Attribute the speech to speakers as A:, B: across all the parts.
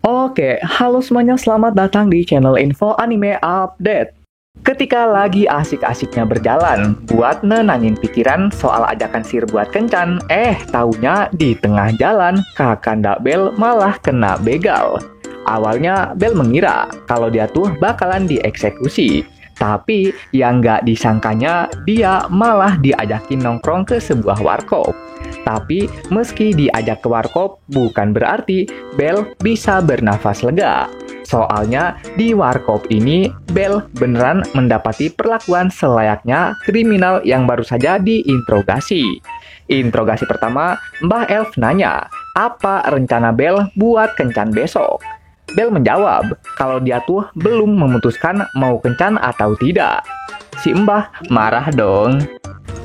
A: Oke, halo semuanya, selamat datang di channel Info Anime Update. Ketika lagi asik-asiknya berjalan, buat nenangin pikiran soal ajakan sihir buat kencan, taunya di tengah jalan, Kakanda Bel malah kena begal. Awalnya Bel mengira kalau dia tuh bakalan dieksekusi, tapi yang nggak disangkanya dia malah diajakin nongkrong ke sebuah warkop. Tapi meski diajak ke warkop, bukan berarti Bel bisa bernafas lega. Soalnya di warkop ini, Bel beneran mendapati perlakuan selayaknya kriminal yang baru saja diinterogasi. Interogasi pertama, Mbah Elf nanya, apa rencana Bel buat kencan besok? Bel menjawab kalau dia tuh belum memutuskan mau kencan atau tidak. Si Mbah marah dong.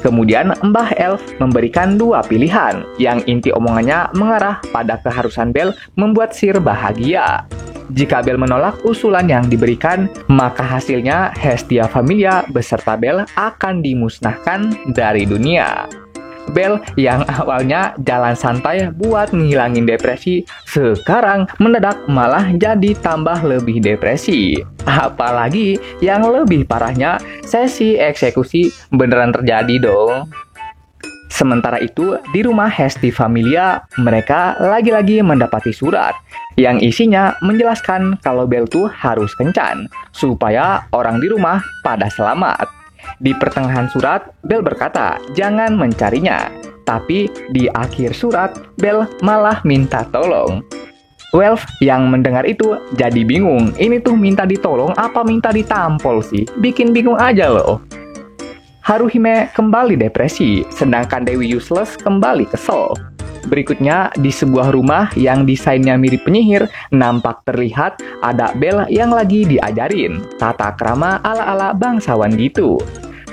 A: Kemudian Mbah Elf memberikan dua pilihan yang inti omongannya mengarah pada keharusan Bel membuat Sir bahagia. Jika Bel menolak usulan yang diberikan, maka hasilnya Hestia Familia beserta Bel akan dimusnahkan dari dunia. Bel yang awalnya jalan santai buat ngilangin depresi, sekarang mendadak malah jadi tambah lebih depresi. Apalagi yang lebih parahnya, sesi eksekusi beneran terjadi dong. Sementara itu, di rumah Hesti Familia, mereka lagi-lagi mendapati surat yang isinya menjelaskan kalau Bel tuh harus kencan, supaya orang di rumah pada selamat. Di pertengahan surat, Bel berkata, jangan mencarinya. Tapi di akhir surat, Bel malah minta tolong. Welf yang mendengar itu jadi bingung. Ini tuh minta ditolong apa minta ditampol sih? Bikin bingung aja loh. Haruhime kembali depresi, sedangkan Dewi Useless kembali kesel. Berikutnya, di sebuah rumah yang desainnya mirip penyihir, nampak terlihat ada Bel yang lagi diajarin tata krama ala-ala bangsawan gitu.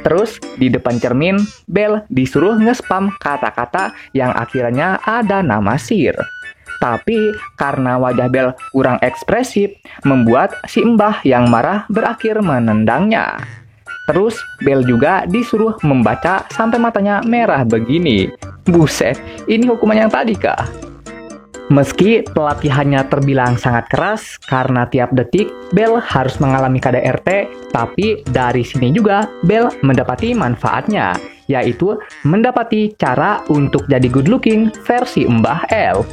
A: Terus, di depan cermin, Bel disuruh nge-spam kata-kata yang akhirnya ada nama Sir. Tapi, karena wajah Bel kurang ekspresif, membuat si Mbah yang marah berakhir menendangnya. Terus, Bel juga disuruh membaca sampai matanya merah begini. Buset, ini hukuman yang tadi kah? Meski pelatihannya terbilang sangat keras karena tiap detik Bel harus mengalami KDRT, tapi dari sini juga Bel mendapati manfaatnya, yaitu mendapati cara untuk jadi good looking versi Mbah Elf.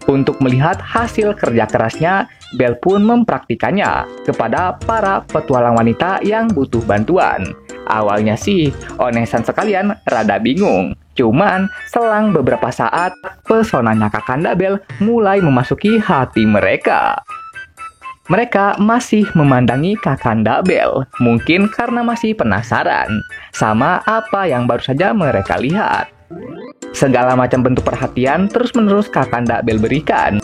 A: Untuk melihat hasil kerja kerasnya, Bel pun mempraktikannya kepada para petualang wanita yang butuh bantuan. Awalnya sih, onesan sekalian rada bingung. Cuman, selang beberapa saat, pesonanya Kakanda Bel mulai memasuki hati mereka. Mereka masih memandangi Kakanda Bel, mungkin karena masih penasaran sama apa yang baru saja mereka lihat. Segala macam bentuk perhatian terus-menerus Kakanda Bel berikan,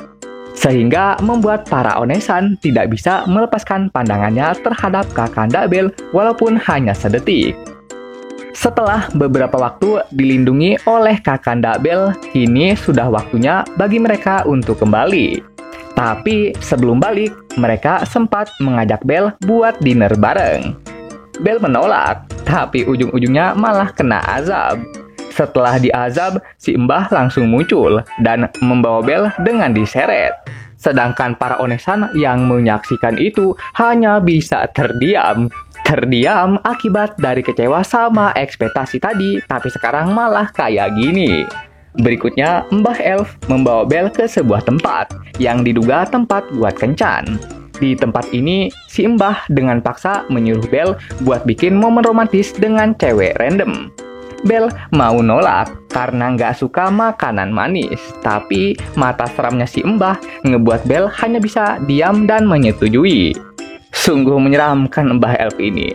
A: sehingga membuat para onesan tidak bisa melepaskan pandangannya terhadap Kakanda Bel walaupun hanya sedetik. Setelah beberapa waktu dilindungi oleh Kakanda Bel, kini sudah waktunya bagi mereka untuk kembali. Tapi sebelum balik, mereka sempat mengajak Bel buat dinner bareng. Bel menolak, tapi ujung-ujungnya malah kena azab. Setelah diazab, si Mbah langsung muncul dan membawa Bel dengan diseret. Sedangkan para onesan yang menyaksikan itu hanya bisa terdiam. Terdiam akibat dari kecewa sama ekspektasi tadi, tapi sekarang malah kayak gini. Berikutnya, Mbah Elf membawa Bel ke sebuah tempat yang diduga tempat buat kencan. Di tempat ini, si Mbah dengan paksa menyuruh Bel buat bikin momen romantis dengan cewek random. Bel mau nolak karena nggak suka makanan manis, tapi mata seramnya si Mbah ngebuat Bel hanya bisa diam dan menyetujui. Sungguh menyeramkan Mbah Elf ini.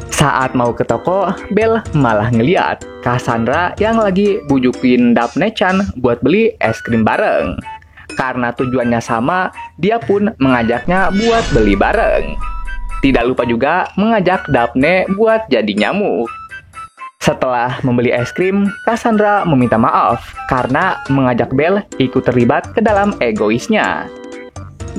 A: Saat mau ke toko, Bel malah ngeliat Cassandra yang lagi bujukin Daphne-chan buat beli es krim bareng. Karena tujuannya sama, dia pun mengajaknya buat beli bareng. Tidak lupa juga mengajak Daphne buat jadi nyamuk. Setelah membeli es krim, Cassandra meminta maaf karena mengajak Bel ikut terlibat ke dalam egoisnya.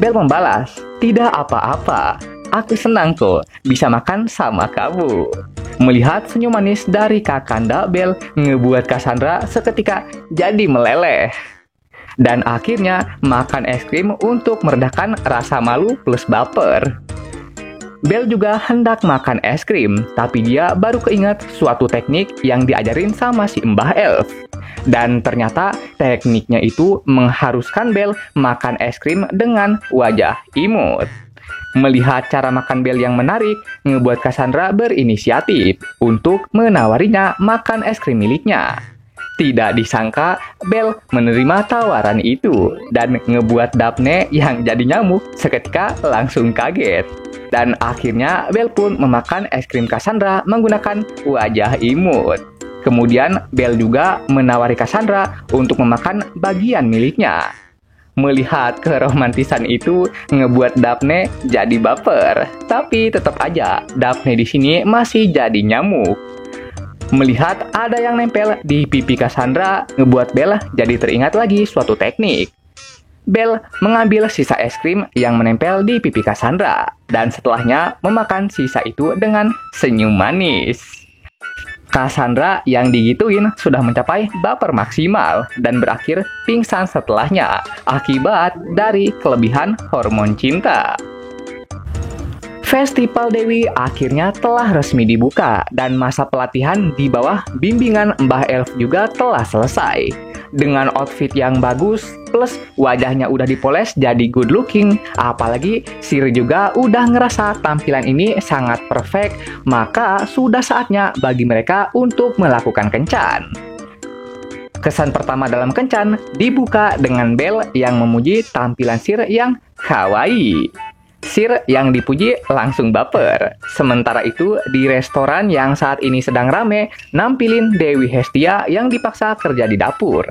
A: Bel membalas, tidak apa-apa, aku senang kok bisa makan sama kamu. Melihat senyum manis dari Kakanda Bel ngebuat Cassandra seketika jadi meleleh. dan akhirnya makan es krim untuk meredakan rasa malu plus baper. Belle juga hendak makan es krim, tapi dia baru keinget suatu teknik yang diajarin sama si Mbah Elf. Dan ternyata tekniknya itu mengharuskan Belle makan es krim dengan wajah imut. Melihat cara makan Belle yang menarik, ngebuat Cassandra berinisiatif untuk menawarinya makan es krim miliknya. Tidak disangka, Belle menerima tawaran itu dan ngebuat Daphne yang jadi nyamuk seketika langsung kaget. Dan akhirnya Belle pun memakan es krim Cassandra menggunakan wajah imut. Kemudian Belle juga menawari Cassandra untuk memakan bagian miliknya. Melihat keromantisan itu ngebuat Daphne jadi baper. Tapi tetap aja Daphne di sini masih jadi nyamuk. Melihat ada yang nempel di pipi Cassandra ngebuat Belle jadi teringat lagi suatu teknik. Belle mengambil sisa es krim yang menempel di pipi Cassandra dan setelahnya memakan sisa itu dengan senyum manis. Cassandra yang digituin sudah mencapai baper maksimal dan berakhir pingsan setelahnya akibat dari kelebihan hormon cinta. Festival Dewi akhirnya telah resmi dibuka dan masa pelatihan di bawah bimbingan Mbah Elf juga telah selesai. Dengan outfit yang bagus, plus wajahnya udah dipoles jadi good looking, apalagi Sir juga udah ngerasa tampilan ini sangat perfect, maka sudah saatnya bagi mereka untuk melakukan kencan. Kesan pertama dalam kencan dibuka dengan Belle yang memuji tampilan Sir yang kawaii. Sir yang dipuji langsung baper. Sementara itu, di restoran yang saat ini sedang rame, nampilin Dewi Hestia yang dipaksa kerja di dapur.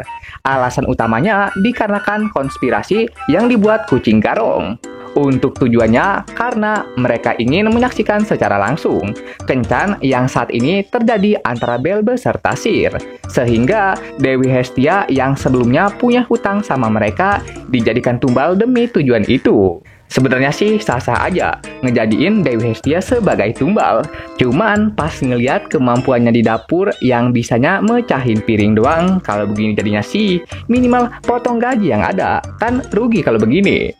A: Alasan utamanya dikarenakan konspirasi yang dibuat kucing garong. Untuk tujuannya karena mereka ingin menyaksikan secara langsung kencan yang saat ini terjadi antara Belle beserta Sir. Sehingga Dewi Hestia yang sebelumnya punya hutang sama mereka dijadikan tumbal demi tujuan itu. Sebenarnya sih sah-sah aja ngejadiin Dewi Hestia sebagai tumbal. Cuman pas ngeliat kemampuannya di dapur yang bisanya mecahin piring doang, kalau begini jadinya sih minimal potong gaji yang ada. Kan rugi kalau begini.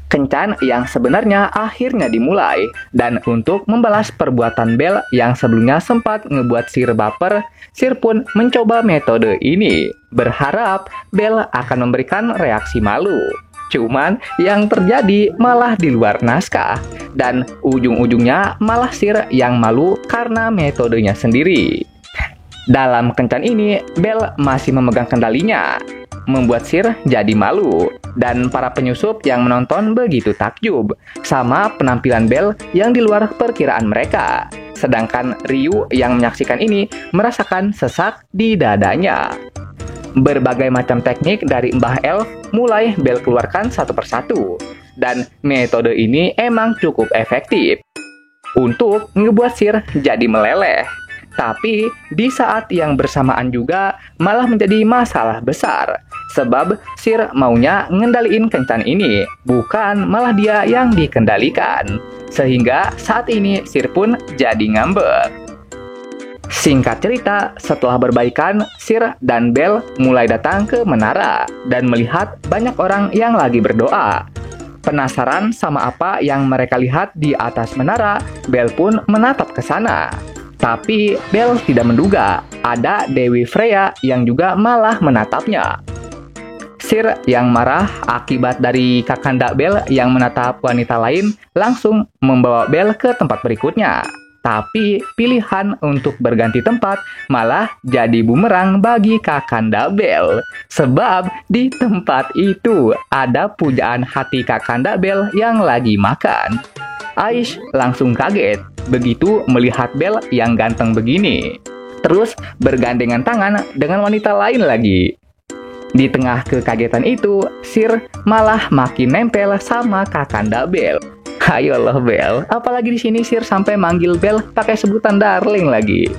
A: Kencan yang sebenarnya akhirnya dimulai. Dan untuk membalas perbuatan Belle yang sebelumnya sempat ngebuat Sir baper, Sir pun mencoba metode ini. Berharap Belle akan memberikan reaksi malu. Cuman yang terjadi malah di luar naskah. Dan ujung-ujungnya malah Sir yang malu karena metodenya sendiri. Dalam kencan ini, Belle masih memegang kendalinya, membuat Sir jadi malu. Dan para penyusup yang menonton begitu takjub sama penampilan Belle yang di luar perkiraan mereka. Sedangkan Ryu yang menyaksikan ini merasakan sesak di dadanya. Berbagai macam teknik dari Mbah Elf mulai Belle keluarkan satu persatu. Dan metode ini emang cukup efektif untuk ngebuat Sir jadi meleleh. Tapi di saat yang bersamaan juga malah menjadi masalah besar. Sebab Sir maunya ngendaliin kencan ini, bukan malah dia yang dikendalikan. Sehingga saat ini Sir pun jadi ngambek. Singkat cerita, setelah berbaikan, Sir dan Belle mulai datang ke menara dan melihat banyak orang yang lagi berdoa. Penasaran sama apa yang mereka lihat di atas menara, Belle pun menatap ke sana. Tapi Belle tidak menduga ada Dewi Freya yang juga malah menatapnya. Sir yang marah akibat dari kakanda Belle yang menatap wanita lain langsung membawa Belle ke tempat berikutnya. Tapi pilihan untuk berganti tempat malah jadi bumerang bagi kakanda Belle. Sebab di tempat itu ada pujaan hati kakanda Belle yang lagi makan. Aish langsung kaget begitu melihat Belle yang ganteng begini. Terus bergandengan tangan dengan wanita lain lagi. Di tengah kekagetan itu, Sir malah makin nempel sama kakanda Belle. Ayolah Belle, apalagi di sini Sir sampai manggil Belle pakai sebutan darling lagi.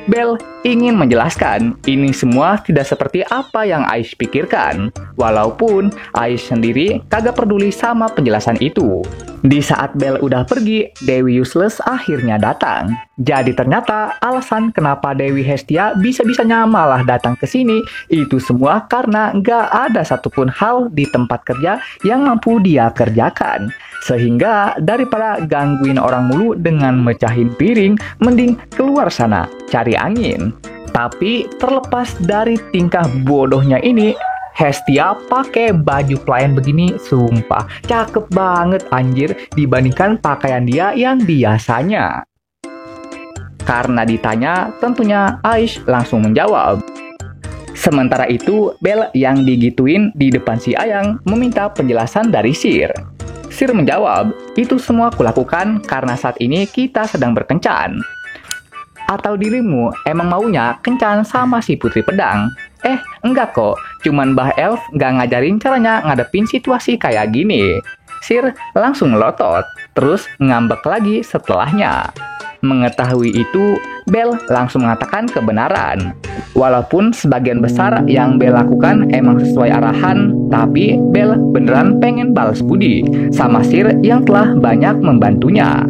A: Belle ingin menjelaskan ini semua tidak seperti apa yang Aish pikirkan. Walaupun Aish sendiri kagak peduli sama penjelasan itu. Di saat Belle udah pergi, Dewi Useless akhirnya datang. Jadi ternyata alasan kenapa Dewi Hestia bisa-bisanya malah datang ke sini itu semua karena nggak ada satupun hal di tempat kerja yang mampu dia kerjakan. Sehingga daripada gangguin orang mulu dengan mecahin piring, mending keluar sana cari angin. Tapi terlepas dari tingkah bodohnya ini, Hestia pakai baju pelayan begini, sumpah cakep banget anjir dibandingkan pakaian dia yang biasanya. Karena ditanya, tentunya Aish langsung menjawab. Sementara itu, Belle yang digituin di depan si Ayang meminta penjelasan dari Sir. Sir menjawab, itu semua kulakukan karena saat ini kita sedang berkencan. Atau dirimu emang maunya kencan sama si Putri Pedang? Enggak kok, cuman Mbah Elf nggak ngajarin caranya ngadepin situasi kayak gini. Sir langsung melotot, terus ngambek lagi setelahnya. Mengetahui itu, Belle langsung mengatakan kebenaran. Walaupun sebagian besar yang Belle lakukan emang sesuai arahan, tapi Belle beneran pengen balas budi sama Sir yang telah banyak membantunya.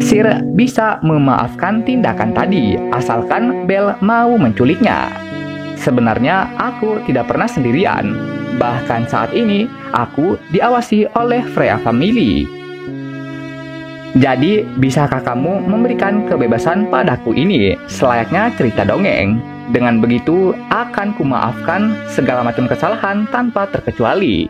A: Sir bisa memaafkan tindakan tadi, asalkan Belle mau menculiknya. Sebenarnya aku tidak pernah sendirian. Bahkan saat ini, aku diawasi oleh Freya Family. Jadi, bisakah kamu memberikan kebebasan padaku ini, selayaknya cerita dongeng? Dengan begitu, akan kumaafkan segala macam kesalahan tanpa terkecuali.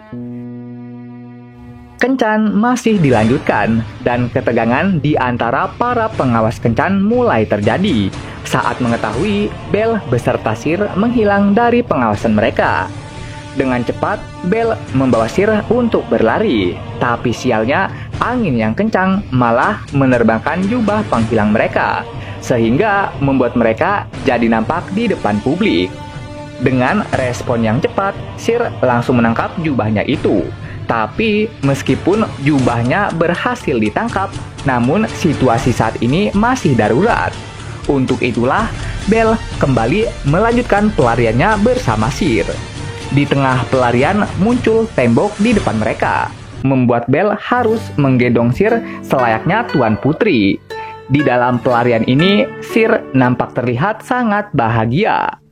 A: Kencan masih dilanjutkan, dan ketegangan di antara para pengawas kencan mulai terjadi saat mengetahui Belle beserta Sir menghilang dari pengawasan mereka. Dengan cepat, Belle membawa Sir untuk berlari, tapi sialnya angin yang kencang malah menerbangkan jubah penghilang mereka, sehingga membuat mereka jadi nampak di depan publik. Dengan respon yang cepat, Sir langsung menangkap jubahnya itu. Tapi meskipun jubahnya berhasil ditangkap, namun situasi saat ini masih darurat. Untuk itulah, Belle kembali melanjutkan pelariannya bersama Sir. Di tengah pelarian muncul tembok di depan mereka, membuat Belle harus menggendong Sir selayaknya Tuan Putri. Di dalam pelarian ini, Sir nampak terlihat sangat bahagia.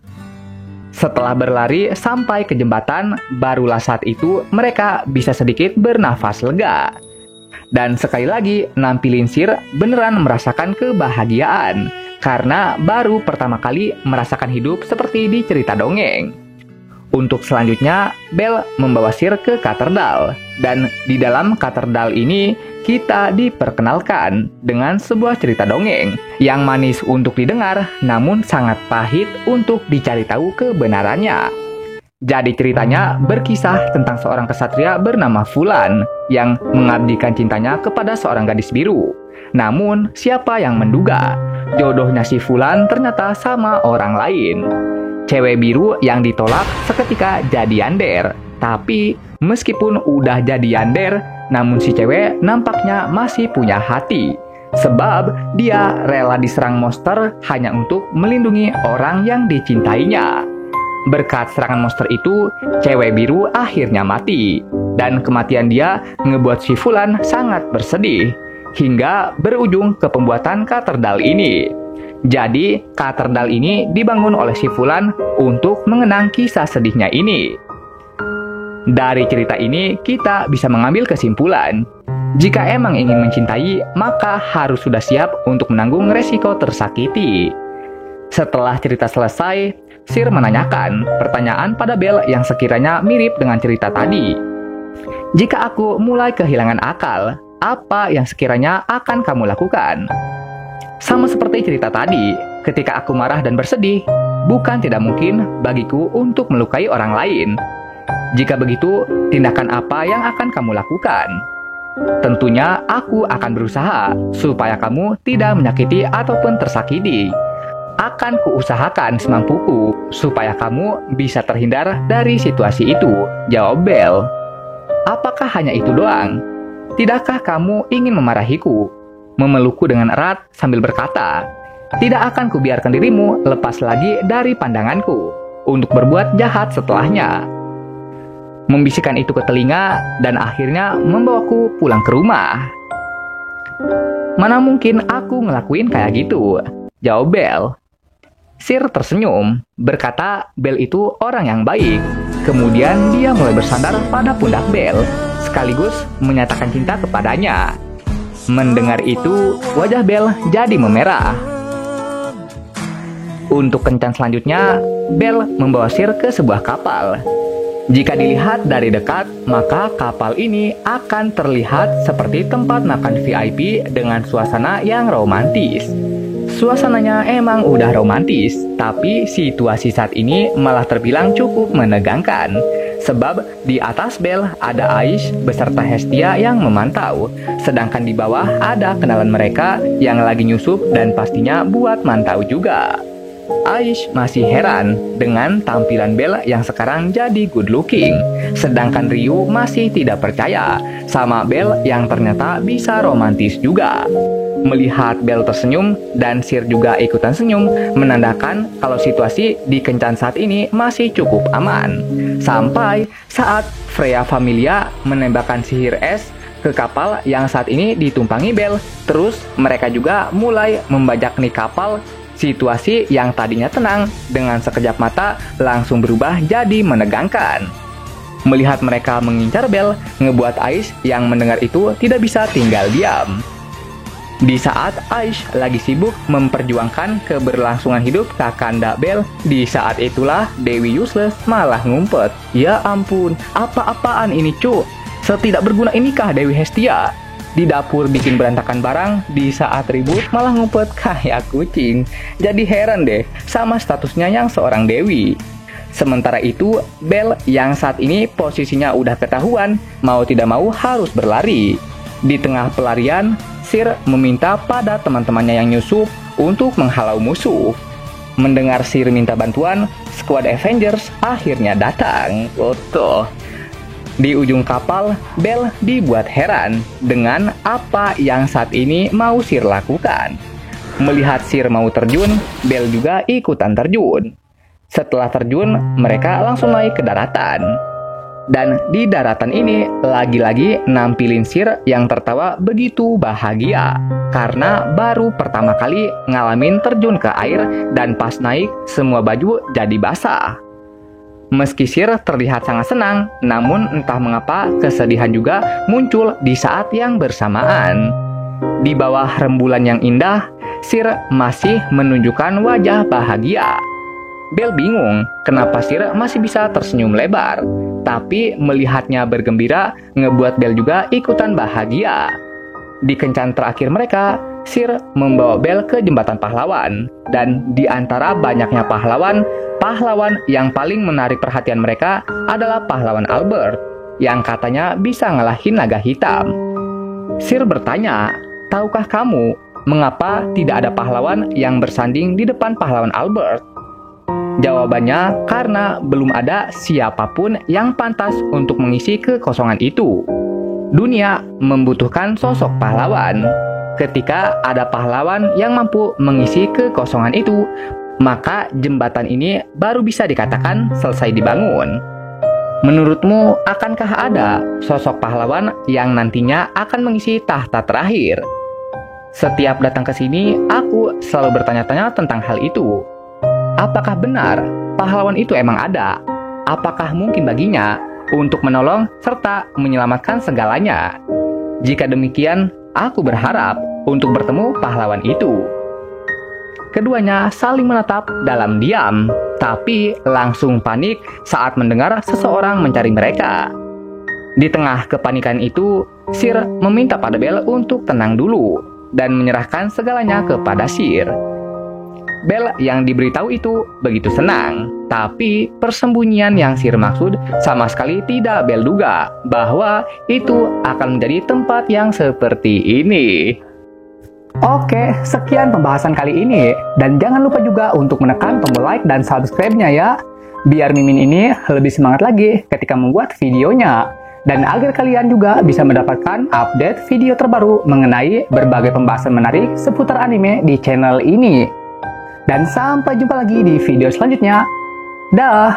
A: Setelah berlari sampai ke jembatan, barulah saat itu mereka bisa sedikit bernafas lega. Dan sekali lagi, nampilin Sir beneran merasakan kebahagiaan, karena baru pertama kali merasakan hidup seperti di cerita dongeng. Untuk selanjutnya, Belle membawa Sir ke katedral, dan di dalam katedral ini kita diperkenalkan dengan sebuah cerita dongeng yang manis untuk didengar, namun sangat pahit untuk dicari tahu kebenarannya. Jadi ceritanya berkisah tentang seorang kesatria bernama Fulan yang mengabdikan cintanya kepada seorang gadis biru. Namun siapa yang menduga jodohnya si Fulan ternyata sama orang lain. Cewek biru yang ditolak seketika jadi yander. Tapi meskipun udah jadi yander, namun si cewek nampaknya masih punya hati. Sebab dia rela diserang monster hanya untuk melindungi orang yang dicintainya. Berkat serangan monster itu, cewek biru akhirnya mati. Dan kematian dia ngebuat si Fulan sangat bersedih, hingga berujung ke pembuatan katedral ini. Jadi, katedral ini dibangun oleh si Fulan untuk mengenang kisah sedihnya ini. Dari cerita ini, kita bisa mengambil kesimpulan. Jika emang ingin mencintai, maka harus sudah siap untuk menanggung resiko tersakiti. Setelah cerita selesai, Sir menanyakan pertanyaan pada Belle yang sekiranya mirip dengan cerita tadi. Jika aku mulai kehilangan akal, apa yang sekiranya akan kamu lakukan? Sama seperti cerita tadi, ketika aku marah dan bersedih, bukan tidak mungkin bagiku untuk melukai orang lain. Jika begitu, tindakan apa yang akan kamu lakukan? Tentunya aku akan berusaha supaya kamu tidak menyakiti ataupun tersakiti. Akan kuusahakan semampuku supaya kamu bisa terhindar dari situasi itu, jawab Belle. Apakah hanya itu doang? Tidakkah kamu ingin memarahiku? Memelukku dengan erat sambil berkata, Tidak akan kubiarkan dirimu lepas lagi dari pandanganku untuk berbuat jahat setelahnya. Membisikkan itu ke telinga dan akhirnya membawaku pulang ke rumah. Mana mungkin aku ngelakuin kayak gitu, jawab Belle. Sir tersenyum, berkata Belle itu orang yang baik. Kemudian dia mulai bersandar pada pundak Belle, sekaligus menyatakan cinta kepadanya. Mendengar itu, wajah Belle jadi memerah. Untuk kencan selanjutnya, Belle membawa Sir ke sebuah kapal. Jika dilihat dari dekat, maka kapal ini akan terlihat seperti tempat makan VIP dengan suasana yang romantis. Suasananya emang udah romantis, tapi situasi saat ini malah terbilang cukup menegangkan. Sebab di atas Belle ada Aish beserta Hestia yang memantau, sedangkan di bawah ada kenalan mereka yang lagi nyusup dan pastinya buat mantau juga. Aish masih heran dengan tampilan Belle yang sekarang jadi good looking, sedangkan Ryu masih tidak percaya sama Belle yang ternyata bisa romantis juga. Melihat Belle tersenyum dan Sir juga ikutan senyum, menandakan kalau situasi di kencan saat ini masih cukup aman. Sampai saat Freya Familia menembakkan sihir es ke kapal yang saat ini ditumpangi Belle, terus mereka juga mulai membajak nih kapal. Situasi yang tadinya tenang dengan sekejap mata langsung berubah jadi menegangkan. Melihat mereka mengincar Belle, ngebuat Aish yang mendengar itu tidak bisa tinggal diam. Di saat Aish lagi sibuk memperjuangkan keberlangsungan hidup Kakanda Belle, di saat itulah Dewi Useless malah ngumpet. Ya ampun, apa-apaan ini cu? Setidak berguna inikah Dewi Hestia? Di dapur bikin berantakan barang, di saat ribut malah ngumpet kayak kucing. Jadi heran deh sama statusnya yang seorang dewi. Sementara itu, Belle yang saat ini posisinya udah ketahuan, mau tidak mau harus berlari. Di tengah pelarian, Sir meminta pada teman-temannya yang nyusup untuk menghalau musuh. Mendengar Sir minta bantuan, skuad Avengers akhirnya datang. Otoh. Di ujung kapal, Belle dibuat heran dengan apa yang saat ini mau Sir lakukan. Melihat Sir mau terjun, Belle juga ikutan terjun. Setelah terjun, mereka langsung naik ke daratan. Dan di daratan ini, lagi-lagi nampilin Sir yang tertawa begitu bahagia. Karena baru pertama kali ngalamin terjun ke air dan pas naik, semua baju jadi basah. Meski Sir terlihat sangat senang, namun entah mengapa kesedihan juga muncul di saat yang bersamaan. Di bawah rembulan yang indah, Sir masih menunjukkan wajah bahagia. Belle bingung kenapa Sir masih bisa tersenyum lebar, tapi melihatnya bergembira ngebuat Belle juga ikutan bahagia. Di kencan terakhir mereka, Sir membawa Belle ke jembatan pahlawan, dan di antara banyaknya pahlawan yang paling menarik perhatian mereka adalah pahlawan Albert, yang katanya bisa ngalahin naga hitam. Sir bertanya, tahukah kamu mengapa tidak ada pahlawan yang bersanding di depan pahlawan Albert? Jawabannya, karena belum ada siapapun yang pantas untuk mengisi kekosongan itu. Dunia membutuhkan sosok pahlawan. Ketika ada pahlawan yang mampu mengisi kekosongan itu, maka jembatan ini baru bisa dikatakan selesai dibangun. Menurutmu, akankah ada sosok pahlawan yang nantinya akan mengisi tahta terakhir? Setiap datang ke sini, aku selalu bertanya-tanya tentang hal itu. Apakah benar pahlawan itu emang ada? Apakah mungkin baginya untuk menolong serta menyelamatkan segalanya? Jika demikian, aku berharap untuk bertemu pahlawan itu. Keduanya saling menatap dalam diam, tapi langsung panik saat mendengar seseorang mencari mereka. Di tengah kepanikan itu, Sir meminta pada Belle untuk tenang dulu dan menyerahkan segalanya kepada Sir. Belle yang diberitahu itu begitu senang, tapi persembunyian yang Sir maksud sama sekali tidak Belle duga bahwa itu akan menjadi tempat yang seperti ini. Oke, sekian pembahasan kali ini. Dan jangan lupa juga untuk menekan tombol like dan subscribe-nya ya. Biar Mimin ini lebih semangat lagi ketika membuat videonya. Dan agar kalian juga bisa mendapatkan update video terbaru mengenai berbagai pembahasan menarik seputar anime di channel ini.
B: Dan sampai jumpa lagi di video selanjutnya. Dah!